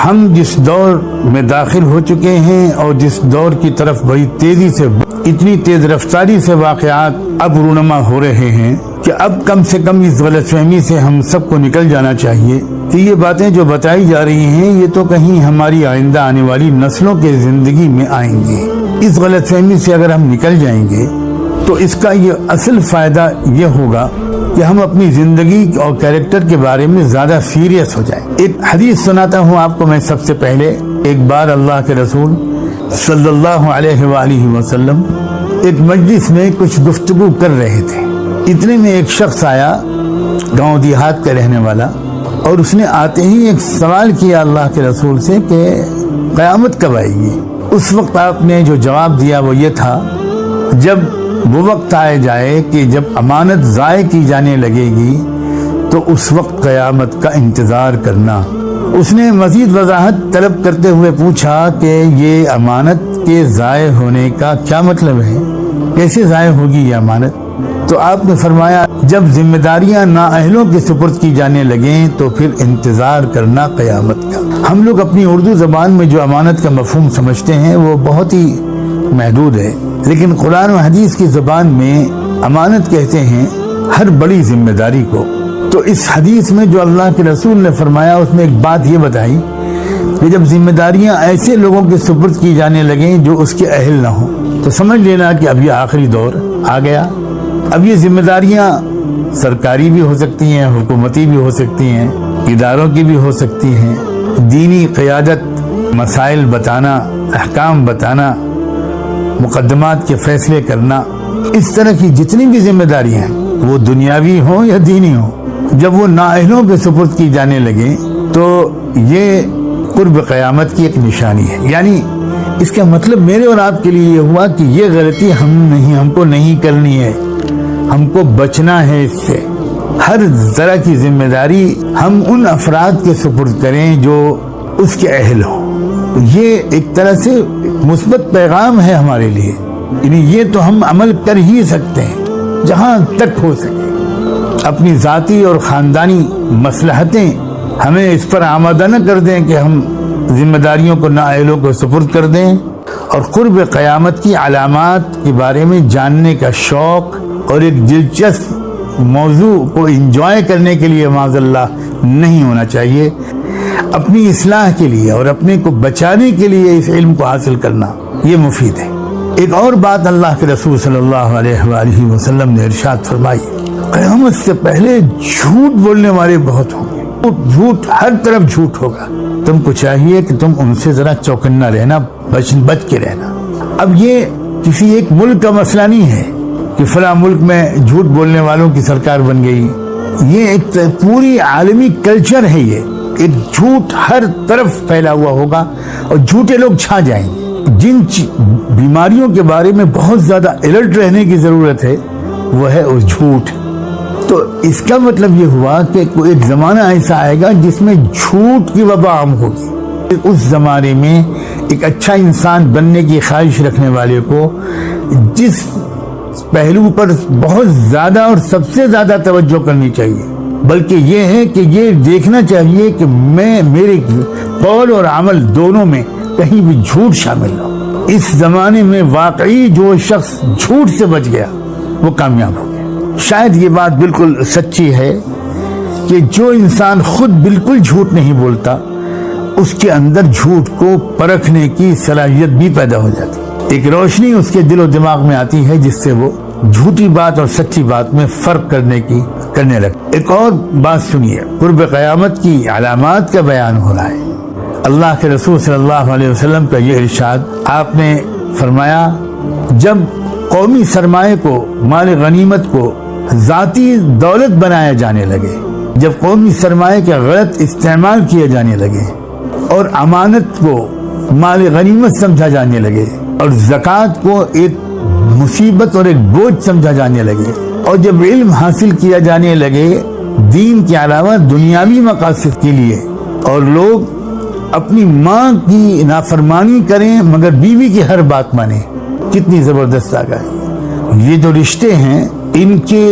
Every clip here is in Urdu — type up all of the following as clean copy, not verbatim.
ہم جس دور میں داخل ہو چکے ہیں اور جس دور کی طرف بڑی تیزی سے، اتنی تیز رفتاری سے واقعات اب رونما ہو رہے ہیں کہ اب کم سے کم اس غلط فہمی سے ہم سب کو نکل جانا چاہیے کہ یہ باتیں جو بتائی جا رہی ہیں یہ تو کہیں ہماری آئندہ آنے والی نسلوں کے زندگی میں آئیں گے۔ اس غلط فہمی سے اگر ہم نکل جائیں گے تو اس کا یہ اصل فائدہ یہ ہوگا کہ ہم اپنی زندگی اور کیریکٹر کے بارے میں زیادہ سیریس ہو جائیں۔ ایک حدیث سناتا ہوں آپ کو میں سب سے پہلے۔ ایک بار اللہ کے رسول صلی اللہ علیہ وآلہ وسلم ایک مجلس میں کچھ گفتگو کر رہے تھے۔ اتنے میں ایک شخص آیا، گاؤں دیہات کا رہنے والا، اور اس نے آتے ہی ایک سوال کیا اللہ کے رسول سے کہ قیامت کب آئے گی؟ اس وقت آپ نے جو جواب دیا وہ یہ تھا، جب وہ وقت آئے جائے کہ جب امانت ضائع کی جانے لگے گی تو اس وقت قیامت کا انتظار کرنا۔ اس نے مزید وضاحت طلب کرتے ہوئے پوچھا کہ یہ امانت کے ضائع ہونے کا کیا مطلب ہے؟ کیسے ضائع ہوگی یہ امانت؟ تو آپ نے فرمایا جب ذمہ داریاں نااہلوں کے سپرد کی جانے لگیں تو پھر انتظار کرنا قیامت کا۔ ہم لوگ اپنی اردو زبان میں جو امانت کا مفہوم سمجھتے ہیں وہ بہت ہی محدود ہے، لیکن قرآن و حدیث کی زبان میں امانت کہتے ہیں ہر بڑی ذمہ داری کو۔ تو اس حدیث میں جو اللہ کے رسول نے فرمایا اس میں ایک بات یہ بتائی کہ جب ذمہ داریاں ایسے لوگوں کے سپرد کی جانے لگیں جو اس کے اہل نہ ہوں تو سمجھ لینا کہ اب یہ آخری دور آ گیا۔ اب یہ ذمہ داریاں سرکاری بھی ہو سکتی ہیں، حکومتی بھی ہو سکتی ہیں، اداروں کی بھی ہو سکتی ہیں، دینی قیادت، مسائل بتانا، احکام بتانا، مقدمات کے فیصلے کرنا، اس طرح کی جتنی بھی ذمہ داریاں ہیں وہ دنیاوی ہوں یا دینی ہوں، جب وہ نااہلوں کے سپرد کی جانے لگیں تو یہ قرب قیامت کی ایک نشانی ہے۔ یعنی اس کا مطلب میرے اور آپ کے لیے یہ ہوا کہ یہ غلطی ہم کو نہیں کرنی ہے، ہم کو بچنا ہے اس سے۔ ہر طرح کی ذمہ داری ہم ان افراد کے سپرد کریں جو اس کے اہل ہوں۔ یہ ایک طرح سے مثبت پیغام ہے ہمارے لیے، یعنی یہ تو ہم عمل کر ہی سکتے ہیں جہاں تک ہو سکے۔ اپنی ذاتی اور خاندانی مصلحتیں ہمیں اس پر آمادہ نہ کر دیں کہ ہم ذمہ داریوں کو نااہلوں کو سپرد کر دیں، اور قرب قیامت کی علامات کے بارے میں جاننے کا شوق اور ایک دلچسپ موضوع کو انجوائے کرنے کے لیے معاذ اللہ نہیں ہونا چاہیے۔ اپنی اصلاح کے لیے اور اپنے کو بچانے کے لیے اس علم کو حاصل کرنا یہ مفید ہے۔ ایک اور بات اللہ کے رسول صلی اللہ علیہ وآلہ وسلم نے ارشاد فرمائی، قیامت سے پہلے جھوٹ بولنے والے بہت ہوں گے، جھوٹ ہر طرف جھوٹ ہوگا۔ تم کو چاہیے کہ تم ان سے ذرا چوکنا رہنا، بچ کے رہنا۔ اب یہ کسی ایک ملک کا مسئلہ نہیں ہے کہ فلاں ملک میں جھوٹ بولنے والوں کی سرکار بن گئی، یہ ایک پوری عالمی کلچر ہے۔ یہ ایک جھوٹ ہر طرف پھیلا ہوا ہوگا اور جھوٹے لوگ چھا جائیں گے۔ جن بیماریوں کے بارے میں بہت زیادہ الرٹ رہنے کی ضرورت ہے وہ ہے اس جھوٹ۔ تو اس کا مطلب یہ ہوا کہ کوئی ایک زمانہ ایسا آئے گا جس میں جھوٹ کی وبا عام ہوگی۔ اس زمانے میں ایک اچھا انسان بننے کی خواہش رکھنے والے کو جس پہلو پر بہت زیادہ اور سب سے زیادہ توجہ کرنی چاہیے بلکہ یہ ہے کہ یہ دیکھنا چاہیے کہ میرے قول اور عمل دونوں میں کہیں بھی جھوٹ شامل نہ ہو۔ اس زمانے میں واقعی جو شخص جھوٹ سے بچ گیا وہ کامیاب ہو گیا۔ شاید یہ بات بالکل سچی ہے کہ جو انسان خود بالکل جھوٹ نہیں بولتا اس کے اندر جھوٹ کو پرکھنے کی صلاحیت بھی پیدا ہو جاتی ہے۔ ایک روشنی اس کے دل و دماغ میں آتی ہے جس سے وہ جھوٹی بات اور سچی بات میں فرق کرنے لگتا۔ ایک اور بات سنیے، قرب قیامت کی علامات کا بیان ہو رہا ہے۔ اللہ کے رسول صلی اللہ علیہ وسلم کا یہ ارشاد، آپ نے فرمایا جب قومی سرمایہ کو، مال غنیمت کو ذاتی دولت بنایا جانے لگے، جب قومی سرمایہ کا غلط استعمال کیے جانے لگے اور امانت کو مال غنیمت سمجھا جانے لگے اور زکوٰۃ کو ایک مصیبت اور ایک بوجھ سمجھا جانے لگے، اور جب علم حاصل کیا جانے لگے دین کے علاوہ دنیاوی مقاصد کے لیے، اور لوگ اپنی ماں کی نافرمانی کریں مگر بیوی کی ہر بات مانیں، کتنی زبردست آگاہی ہے۔ یہ جو رشتے ہیں ان کے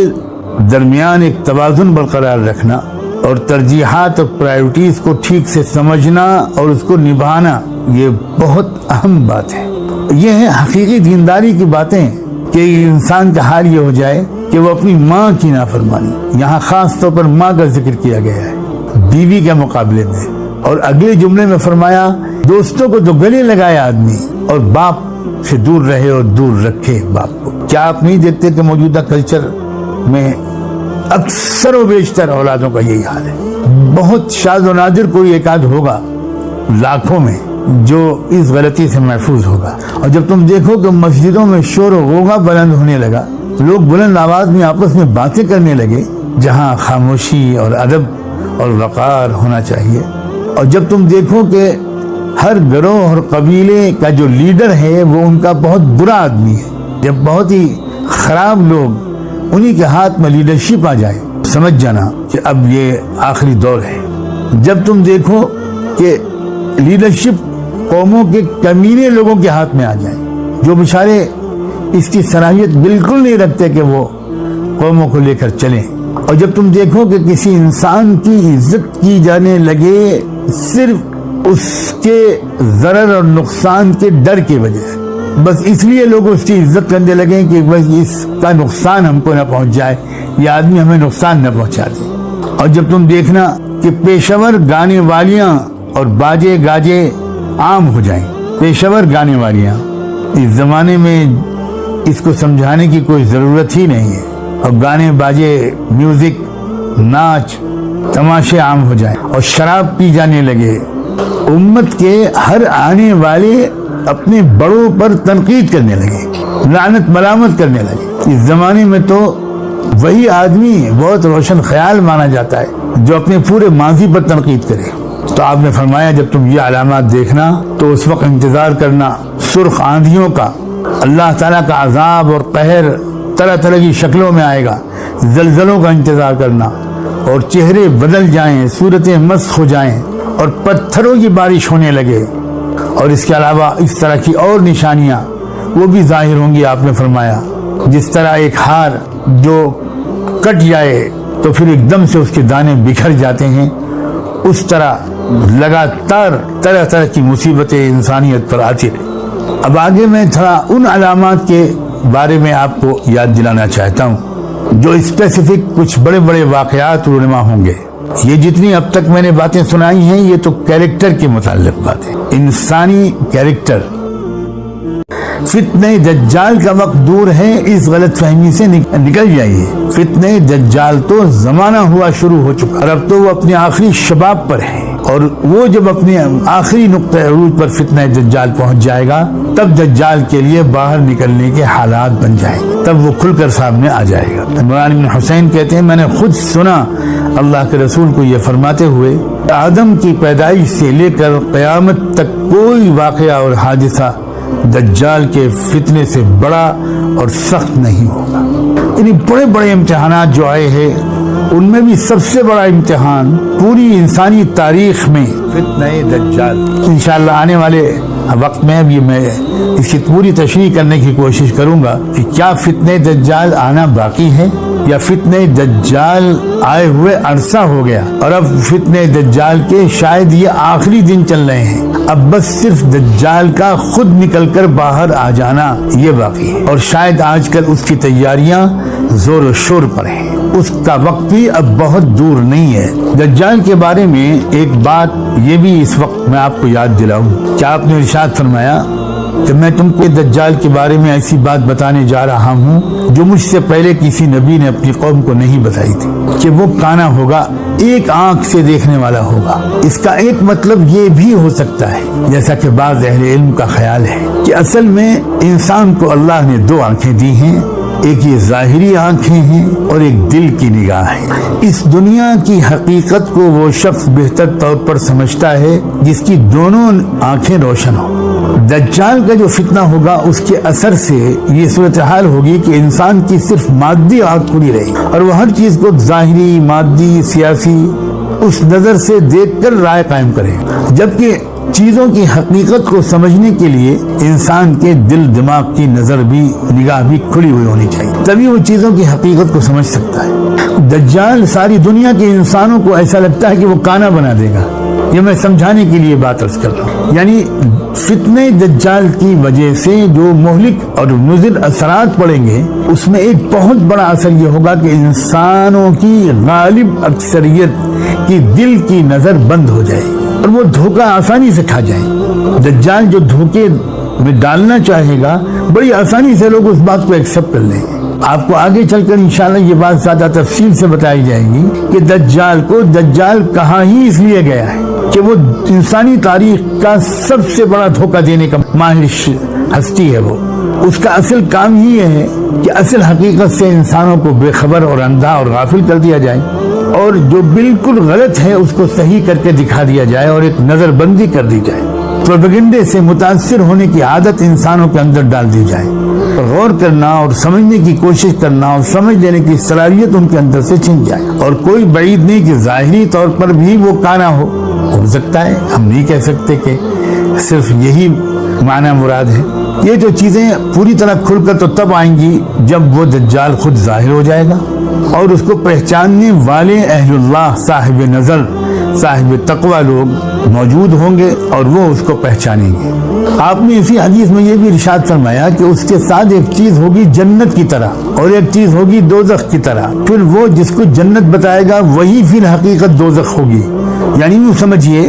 درمیان ایک توازن برقرار رکھنا اور ترجیحات اور پرائیورٹیز کو ٹھیک سے سمجھنا اور اس کو نبھانا، یہ بہت اہم بات ہے۔ یہ ہے حقیقی دینداری کی باتیں کہ انسان کا حال یہ ہو جائے کہ وہ اپنی ماں کی نافرمانی، یہاں خاص طور پر ماں کا ذکر کیا گیا ہے بیوی کے مقابلے میں، اور اگلے جملے میں فرمایا دوستوں کو تو گلے لگائے آدمی اور باپ سے دور رہے اور دور رکھے باپ کو۔ کیا آپ نہیں دیکھتے کہ موجودہ کلچر میں اکثر و بیشتر اولادوں کا یہی حال ہے؟ بہت شاذ و نادر کوئی ایک آدھ ہوگا لاکھوں میں جو اس غلطی سے محفوظ ہوگا۔ اور جب تم دیکھو کہ مسجدوں میں شور و غوغا بلند ہونے لگا، لوگ بلند آواز میں آپس میں باتیں کرنے لگے جہاں خاموشی اور ادب اور وقار ہونا چاہیے، اور جب تم دیکھو کہ ہر گروہ اور قبیلے کا جو لیڈر ہے وہ ان کا بہت برا آدمی ہے، جب بہت ہی خراب لوگ انہی کے ہاتھ میں لیڈرشپ آ جائے، سمجھ جانا کہ اب یہ آخری دور ہے۔ جب تم دیکھو کہ لیڈرشپ قوموں کے کمینے لوگوں کے ہاتھ میں آ جائے جو بیچارے اس کی صلاحیت بالکل نہیں رکھتے کہ وہ قوموں کو لے کر چلیں، اور جب تم دیکھو کہ کسی انسان کی عزت کی جانے لگے صرف اس کے ضرر اور نقصان کے ڈر کی وجہ سے، بس اس لیے لوگ اس کی عزت کرنے لگے کہ بس اس کا نقصان ہم کو نہ پہنچ جائے، یہ آدمی ہمیں نقصان نہ پہنچا دے۔ اور جب تم دیکھنا کہ پیشور گانے والیاں اور باجے گاجے عام ہو جائیں، پیشور گانے والیاں، اس زمانے میں اس کو سمجھانے کی کوئی ضرورت ہی نہیں ہے، اور گانے باجے، میوزک، ناچ تماشے عام ہو جائیں اور شراب پی جانے لگے، امت کے ہر آنے والے اپنے بڑوں پر تنقید کرنے لگے، لعنت ملامت کرنے لگے۔ اس زمانے میں تو وہی آدمی بہت روشن خیال مانا جاتا ہے جو اپنے پورے ماضی پر تنقید کرے۔ تو آپ نے فرمایا جب تم یہ علامات دیکھنا تو اس وقت انتظار کرنا سرخ آندھیوں کا، اللہ تعالیٰ کا عذاب اور قہر طرح طرح کی شکلوں میں آئے گا، زلزلوں کا انتظار کرنا، اور چہرے بدل جائیں، صورتیں مسخ ہو جائیں اور پتھروں کی بارش ہونے لگے، اور اس کے علاوہ اس طرح کی اور نشانیاں وہ بھی ظاہر ہوں گی۔ آپ نے فرمایا جس طرح ایک ہار جو کٹ جائے تو پھر ایک دم سے اس کے دانے بکھر جاتے ہیں، اس طرح لگاتار طرح طرح کی مصیبتیں انسانیت پر آتی رہی۔ اب آگے میں تھوڑا ان علامات کے بارے میں آپ کو یاد دلانا چاہتا ہوں جو اسپیسیفک کچھ بڑے بڑے واقعات رونما ہوں گے۔ یہ جتنی اب تک میں نے باتیں سنائی ہیں یہ تو کیریکٹر کے متعلق باتیں، انسانی کیریکٹر۔ فتنہ دجال کا وقت دور ہے، اس غلط فہمی سے نکل جائیے۔ فتنہ دجال تو زمانہ ہوا شروع ہو چکا، اور اب تو وہ اپنے آخری شباب پر ہے، اور وہ جب اپنے آخری نقطہ عروج پر فتنہ دجال پہنچ جائے گا تب دجال کے لیے باہر نکلنے کے حالات بن جائیں گے، تب وہ کھل کر سامنے آ جائے گا۔ عمران بن حسین کہتے ہیں میں نے خود سنا اللہ کے رسول کو یہ فرماتے ہوئے آدم کی پیدائش سے لے کر قیامت تک کوئی واقعہ اور حادثہ دجال کے فتنے سے بڑا اور سخت نہیں ہوگا۔ یعنی بڑے بڑے امتحانات جو آئے ہیں ان میں بھی سب سے بڑا امتحان پوری انسانی تاریخ میں فتنہ دجال۔ انشاءاللہ آنے والے وقت میں بھی میں اس کی پوری تشریح کرنے کی کوشش کروں گا کہ کیا فتنہ دجال آنا باقی ہے یا فتنہ دجال آئے ہوئے عرصہ ہو گیا اور اب فتنہ دجال کے شاید یہ آخری دن چل رہے ہیں، اب بس صرف دجال کا خود نکل کر باہر آ جانا یہ باقی ہے، اور شاید آج کل اس کی تیاریاں زور و شور پر ہیں، اس کا وقت بھی اب بہت دور نہیں ہے۔ دجال کے بارے میں ایک بات یہ بھی اس وقت میں آپ کو یاد دلاؤں، کیا آپ نے ارشاد فرمایا کہ میں تم کو دجال کے بارے میں ایسی بات بتانے جا رہا ہوں جو مجھ سے پہلے کسی نبی نے اپنی قوم کو نہیں بتائی تھی، کہ وہ کانا ہوگا، ایک آنکھ سے دیکھنے والا ہوگا۔ اس کا ایک مطلب یہ بھی ہو سکتا ہے جیسا کہ بعض اہل علم کا خیال ہے کہ اصل میں انسان کو اللہ نے دو آنکھیں دی ہیں، ایک یہ ظاہری آنکھیں ہیں اور ایک دل کی نگاہ ہے۔ اس دنیا کی حقیقت کو وہ شخص بہتر طور پر سمجھتا ہے جس کی دونوں آنکھیں روشن ہوں۔ دجال کا جو فتنہ ہوگا اس کے اثر سے یہ صورتحال ہوگی کہ انسان کی صرف مادی آنکھ کھلی رہے اور وہ ہر چیز کو ظاہری، مادی، سیاسی اس نظر سے دیکھ کر رائے قائم کرے، جبکہ چیزوں کی حقیقت کو سمجھنے کے لیے انسان کے دل دماغ کی نظر بھی نگاہ بھی کھلی ہوئی ہونی چاہیے، تبھی وہ چیزوں کی حقیقت کو سمجھ سکتا ہے۔ دجال ساری دنیا کے انسانوں کو ایسا لگتا ہے کہ وہ کانا بنا دے گا، یہ میں سمجھانے کے لیے بات عرض کر رہا ہوں۔ یعنی فتنہ دجال کی وجہ سے جو مہلک اور مضر اثرات پڑیں گے، اس میں ایک بہت بڑا اثر یہ ہوگا کہ انسانوں کی غالب اکثریت کی دل کی نظر بند ہو جائے اور وہ دھوکہ آسانی سے کھا جائیں۔ دجال جو دھوکے میں ڈالنا چاہے گا، بڑی آسانی سے لوگ اس بات کو ایکسپٹ کر لیں گے۔ آپ کو آگے چل کر انشاءاللہ یہ بات زیادہ تفصیل سے بتائی جائے گی کہ دجال کو دجال کہا ہی اس لیے گیا ہے کہ وہ انسانی تاریخ کا سب سے بڑا دھوکہ دینے کا ماہر ہستی ہے۔ وہ اس کا اصل کام ہی یہ ہے کہ اصل حقیقت سے انسانوں کو بے خبر اور اندھا اور غافل کر دیا جائے، اور جو بالکل غلط ہے اس کو صحیح کر کے دکھا دیا جائے اور ایک نظر بندی کر دی جائے، پروپیگنڈے سے متاثر ہونے کی عادت انسانوں کے اندر ڈال دی جائے، غور کرنا اور سمجھنے کی کوشش کرنا اور سمجھ لینے کی صلاحیت ان کے اندر سے چھن جائے۔ اور کوئی بعید نہیں کہ ظاہری طور پر بھی وہ کانا ہو سکتا ہے، ہم نہیں کہہ سکتے کہ صرف یہی معنی مراد ہے۔ یہ جو چیزیں پوری طرح کھل کر تو تب آئیں گی جب وہ دجال خود ظاہر ہو جائے گا اور اس کو پہچاننے والے اہل اللہ، صاحب نظر، صاحب تقوی لوگ موجود ہوں گے اور وہ اس کو پہچانیں گے۔ آپ نے اسی حدیث میں یہ بھی ارشاد فرمایا کہ اس کے ساتھ ایک چیز ہوگی جنت کی طرح اور ایک چیز ہوگی دوزخ کی طرح، پھر وہ جس کو جنت بتائے گا وہی پھر حقیقت دوزخ ہوگی۔ یعنی یوں سمجھیے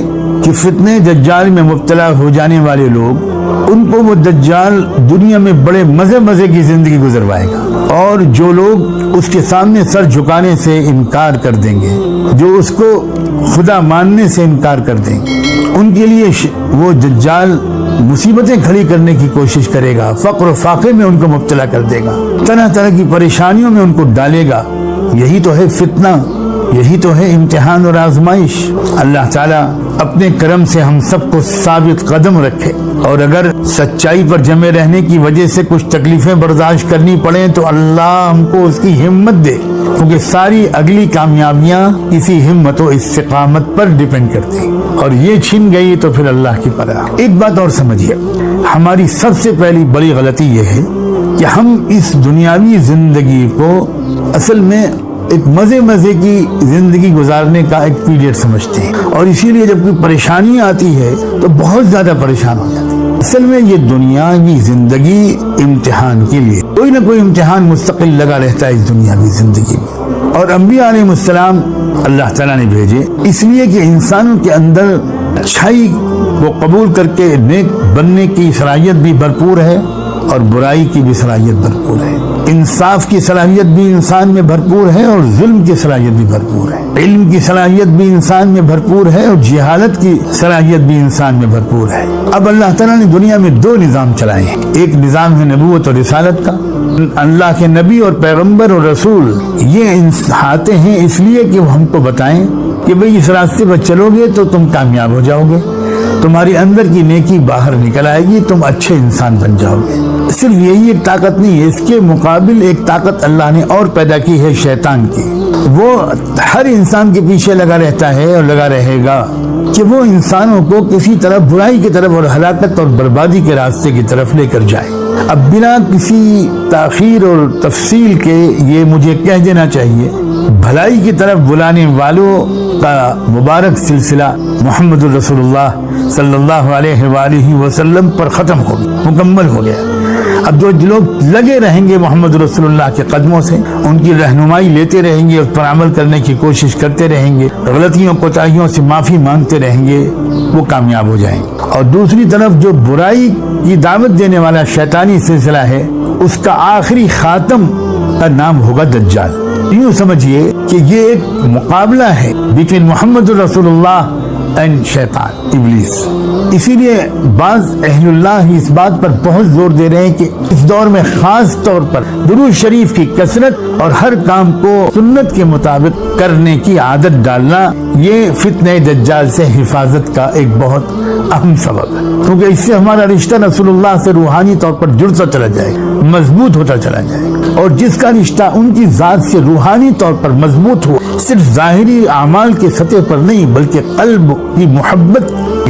کہ فتنہ دجال میں مبتلا ہو جانے والے لوگ، ان کو وہ دجال دنیا میں بڑے مزے کی زندگی گزروائے گا، اور جو لوگ اس کے سامنے سر جھکانے سے انکار کر دیں گے، جو اس کو خدا ماننے سے انکار کر دیں گے، ان کے لیے وہ دجال مصیبتیں کھڑی کرنے کی کوشش کرے گا، فقر و فاقے میں ان کو مبتلا کر دے گا، طرح طرح کی پریشانیوں میں ان کو ڈالے گا۔ یہی تو ہے فتنہ، یہی تو ہے امتحان اور آزمائش۔ اللہ تعالیٰ اپنے کرم سے ہم سب کو ثابت قدم رکھے، اور اگر سچائی پر جمے رہنے کی وجہ سے کچھ تکلیفیں برداشت کرنی پڑیں تو اللہ ہم کو اس کی ہمت دے، کیونکہ ساری اگلی کامیابیاں اسی ہمت و استقامت پر ڈیپینڈ کرتی ہیں، اور یہ چھن گئی تو پھر اللہ کی پناہ۔ ایک بات اور سمجھیے، ہماری سب سے پہلی بڑی غلطی یہ ہے کہ ہم اس دنیاوی زندگی کو اصل میں ایک مزے کی زندگی گزارنے کا ایک پیریڈ سمجھتے ہیں، اور اسی لیے جب کوئی پریشانی آتی ہے تو بہت زیادہ پریشان ہو جاتے ہیں۔ اصل میں یہ دنیاوی زندگی امتحان کے لیے، کوئی نہ کوئی امتحان مستقل لگا رہتا ہے اس دنیاوی زندگی میں، اور انبیاء علیہ السلام اللہ تعالیٰ نے بھیجے اس لیے کہ انسانوں کے اندر اچھائی کو قبول کر کے نیک بننے کی صلاحیت بھی بھرپور ہے اور برائی کی بھی صلاحیت بھرپور ہے، انصاف کی صلاحیت بھی انسان میں بھرپور ہے اور ظلم کی صلاحیت بھی بھرپور ہے، علم کی صلاحیت بھی انسان میں بھرپور ہے اور جہالت کی صلاحیت بھی انسان میں بھرپور ہے۔ اب اللہ تعالیٰ نے دنیا میں دو نظام چلائے ہیں، ایک نظام ہے نبوت اور رسالت کا، اللہ کے نبی اور پیغمبر اور رسول یہ آتے ہیں اس لیے کہ وہ ہم کو بتائیں کہ بھئی اس راستے پر چلو گے تو تم کامیاب ہو جاؤ گے، تمہاری اندر کی نیکی باہر نکل آئے گی، تم اچھے انسان بن جاؤ گے۔ صرف یہی ایک طاقت نہیں ہے، اس کے مقابل ایک طاقت اللہ نے اور پیدا کی ہے، شیطان کی۔ وہ ہر انسان کے پیچھے لگا رہتا ہے اور لگا رہے گا کہ وہ انسانوں کو کسی طرح برائی کی طرف اور ہلاکت اور بربادی کے راستے کی طرف لے کر جائے۔ اب بنا کسی تاخیر اور تفصیل کے یہ مجھے کہہ دینا چاہیے، بھلائی کی طرف بلانے والوں کا مبارک سلسلہ محمد الرسول اللہ صلی اللہ علیہ وآلہ وسلم پر ختم ہو گیا، مکمل ہو گیا۔ اب جو لوگ لگے رہیں گے محمد رسول اللہ کے قدموں سے، ان کی رہنمائی لیتے رہیں گے، اس پر عمل کرنے کی کوشش کرتے رہیں گے، غلطیوں کوتاہیوں سے معافی مانگتے رہیں گے، وہ کامیاب ہو جائیں گے۔ اور دوسری طرف جو برائی کی دعوت دینے والا شیطانی سلسلہ ہے، اس کا آخری خاتم کا نام ہوگا دجال۔ یوں سمجھیے کہ یہ ایک مقابلہ ہے بٹوین محمد رسول اللہ اینڈ شیطان، ابلیس۔ اسی لیے بعض اہل اللہ اس بات پر بہت زور دے رہے ہیں کہ اس دور میں خاص طور پر درود شریف کی کثرت اور ہر کام کو سنت کے مطابق کرنے کی عادت ڈالنا، یہ فتنہ دجال سے حفاظت کا ایک بہت اہم سبب ہے، کیونکہ اس سے ہمارا رشتہ رسول اللہ سے روحانی طور پر جڑتا چلا جائے گا، مضبوط ہوتا چلا جائے گا، اور جس کا رشتہ ان کی ذات سے روحانی طور پر مضبوط ہو، صرف ظاہری اعمال کے سطح پر نہیں بلکہ قلب کی محبت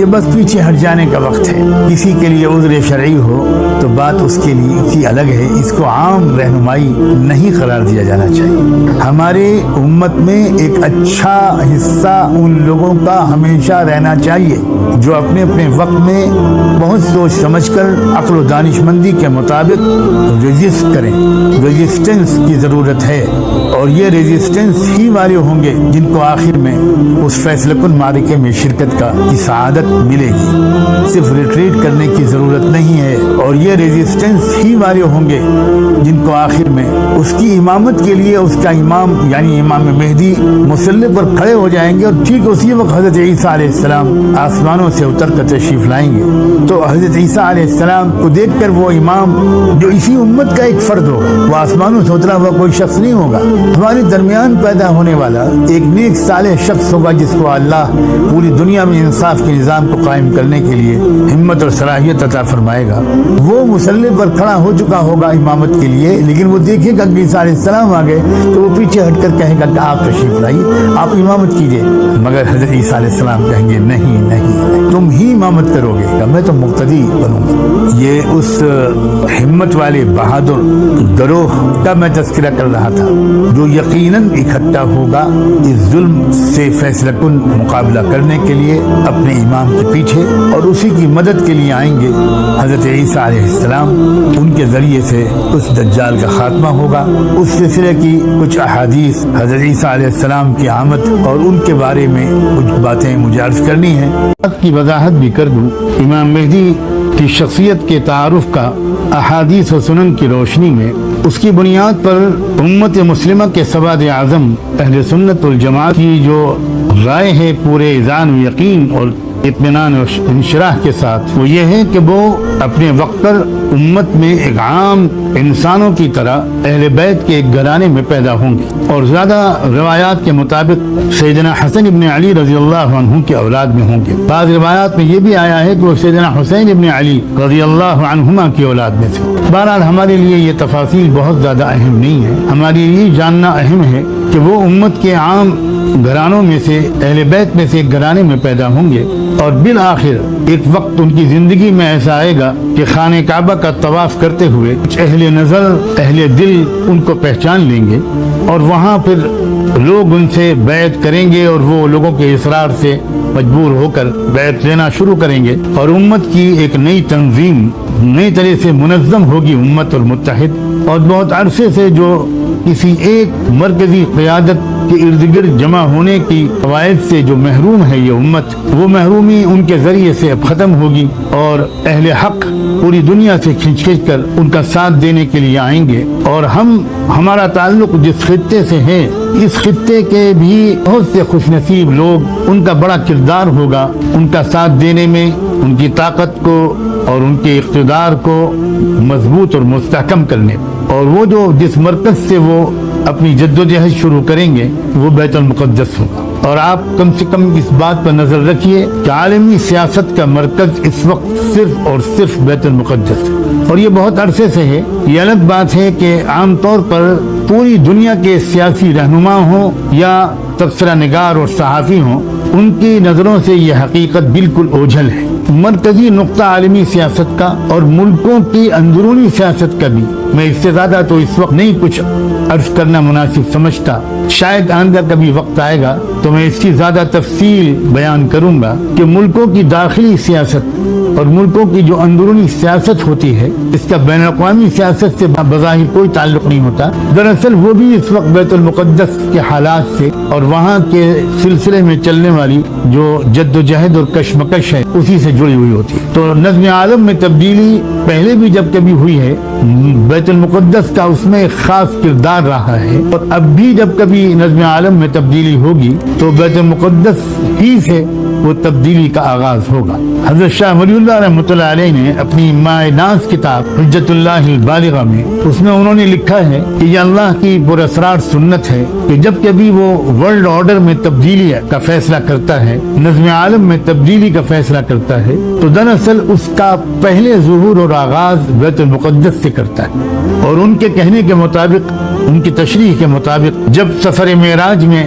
یہ بس پیچھے ہٹ جانے کا وقت ہے. کسی کے لیے عذر شرعی ہو تو بات اس کے لیے کی الگ ہے، اس کو عام رہنمائی نہیں قرار دیا جانا چاہیے. ہمارے امت میں ایک اچھا حصہ ان لوگوں کا ہمیشہ رہنا چاہیے جو اپنے اپنے وقت میں بہت سوچ سمجھ کر عقل و دانش مندی کے مطابق ریزسٹ کریں. ریزسٹنس کی ضرورت ہے، اور یہ ریزسٹنس ہی والے ہوں گے جن کو آخر میں اس فیصلہ کن معرکے میں شرکت کی سعادت ملے گی. صرف ریٹریٹ کرنے کی ضرورت نہیں ہے، اور یہ ریزسٹنس ہی والے ہوں گے جن کو آخر میں اس کی امامت کے لیے اس کا امام یعنی امام مہدی مصلی پر کھڑے ہو جائیں گے، اور ٹھیک اسی وقت حضرت عیسیٰ علیہ السلام آسمانوں سے اتر کر تشریف لائیں گے. تو حضرت عیسیٰ علیہ السلام کو دیکھ کر وہ امام جو اسی امت کا ایک فرد ہوگا، وہ آسمانوں سے اترا ہوا کوئی شخص نہیں ہوگا، ہمارے درمیان پیدا ہونے والا ایک نیک صالح شخص ہوگا جس کو اللہ پوری دنیا میں انصاف کے نظام کو قائم کرنے کے لیے ہمت اور صلاحیت عطا فرمائے گا. وہ مصلی پر کھڑا ہو چکا ہوگا امامت کے لیے، لیکن وہ دیکھے گا کہ عیسیٰ علیہ السلام آ گئے تو وہ پیچھے ہٹ کر کہے گا کہ آپ تشریف لائیے، آپ امامت کیجیے. مگر حضرت عیسیٰ علیہ السلام کہیں گے نہیں نہیں، تم ہی امامت کرو گے، میں تو مقتدی بنوں گا. یہ اس ہمت والے بہادر گروہ کا میں تذکرہ کر رہا تھا جو یقیناً اکٹھا ہوگا اس ظلم سے فیصلہ کن مقابلہ کرنے کے لیے اپنے امام کے پیچھے، اور اسی کی مدد کے لیے آئیں گے حضرت عیسیٰ علیہ السلام. ان کے ذریعے سے اس دجال کا خاتمہ ہوگا. اس سلسلے کی کچھ احادیث حضرت عیسیٰ علیہ السلام کی آمد اور ان کے بارے میں کچھ باتیں مجھے عرض کرنی ہیں. کی وضاحت بھی کر دوں. امام مہدی کی شخصیت کے تعارف کا احادیث و سنن کی روشنی میں اس کی بنیاد پر امت مسلمہ کے سواد اعظم اہل سنت والجماعت کی جو رائے ہے پورے ایذان و یقین اور اطمینان و انشراح کے ساتھ، وہ یہ ہے کہ وہ اپنے وقت پر امت میں ایک عام انسانوں کی طرح اہل بیت کے ایک گھرانے میں پیدا ہوں گے، اور زیادہ روایات کے مطابق سیدنا حسن ابن علی رضی اللہ عنہ کے اولاد میں ہوں گے. بعض روایات میں یہ بھی آیا ہے کہ وہ سیدنا حسین ابن علی رضی اللہ عنہما کی اولاد میں سے. بہرحال ہمارے لیے یہ تفاصیل بہت زیادہ اہم نہیں ہے، ہمارے لیے جاننا اہم ہے کہ وہ امت کے عام گھرانوں میں سے اہل بیت میں سے ایک گھرانے میں پیدا ہوں گے، اور بالآخر ایک وقت ان کی زندگی میں ایسا آئے گا کہ خانہ کعبہ کا طواف کرتے ہوئے کچھ اہل نظر اہل دل ان کو پہچان لیں گے، اور وہاں پھر لوگ ان سے بیعت کریں گے، اور وہ لوگوں کے اصرار سے مجبور ہو کر بیعت لینا شروع کریں گے، اور امت کی ایک نئی تنظیم نئی طرح سے منظم ہوگی امت اور متحد. اور بہت عرصے سے جو کسی ایک مرکزی قیادت کے ارد گرد جمع ہونے کی قواعد سے جو محروم ہے یہ امت، وہ محرومی ان کے ذریعے سے اب ختم ہوگی، اور اہل حق پوری دنیا سے کھنچ کھنچ کر ان کا ساتھ دینے کے لیے آئیں گے. اور ہمارا تعلق جس خطے سے ہے، اس خطے کے بھی بہت سے خوش نصیب لوگ، ان کا بڑا کردار ہوگا ان کا ساتھ دینے میں، ان کی طاقت کو اور ان کے اقتدار کو مضبوط اور مستحکم کرنے. اور وہ جو جس مرکز سے وہ اپنی جدوجہد شروع کریں گے وہ بیت المقدس ہوگا. اور آپ کم سے کم اس بات پر نظر رکھیے کہ عالمی سیاست کا مرکز اس وقت صرف اور صرف بیت المقدس ہے، اور یہ بہت عرصے سے ہے. یہ الگ بات ہے کہ عام طور پر پوری دنیا کے سیاسی رہنما ہوں یا تبصرہ نگار اور صحافی ہوں، ان کی نظروں سے یہ حقیقت بالکل اوجھل ہے. مرکزی نقطہ عالمی سیاست کا اور ملکوں کی اندرونی سیاست کا بھی میں اس سے زیادہ تو اس وقت نہیں کچھ عرض کرنا مناسب سمجھتا. شاید آئندہ کبھی وقت آئے گا تو میں اس کی زیادہ تفصیل بیان کروں گا کہ ملکوں کی داخلی سیاست اور ملکوں کی جو اندرونی سیاست ہوتی ہے اس کا بین الاقوامی سیاست سے بظاہر کوئی تعلق نہیں ہوتا. دراصل وہ بھی اس وقت بیت المقدس کے حالات سے اور وہاں کے سلسلے میں چلنے والی جو جد و جہد اور کشمکش ہے اسی سے جڑی ہوئی ہوتی ہے. تو نظم عالم میں تبدیلی پہلے بھی جب کبھی ہوئی ہے، بیت المقدس کا اس میں ایک خاص کردار رہا ہے، اور اب بھی جب کبھی نظم عالم میں تبدیلی ہوگی تو بیت المقدس ہی سے وہ تبدیلی کا آغاز ہوگا. حضرت شاہ ولی اللہ رحمۃ اللہ علیہ نے اپنی مائے ناز کتاب حجت اللہ البالغہ میں اس میں انہوں نے لکھا ہے کہ یہ اللہ کی پراسرار سنت ہے کہ جب کبھی وہ ورلڈ آرڈر میں تبدیلی کا فیصلہ کرتا ہے، نظم عالم میں تبدیلی کا فیصلہ کرتا ہے، تو دراصل اس کا پہلے ظہور اور آغاز بیت المقدس سے کرتا ہے. اور ان کے کہنے کے مطابق، ان کی تشریح کے مطابق، جب سفر معراج میں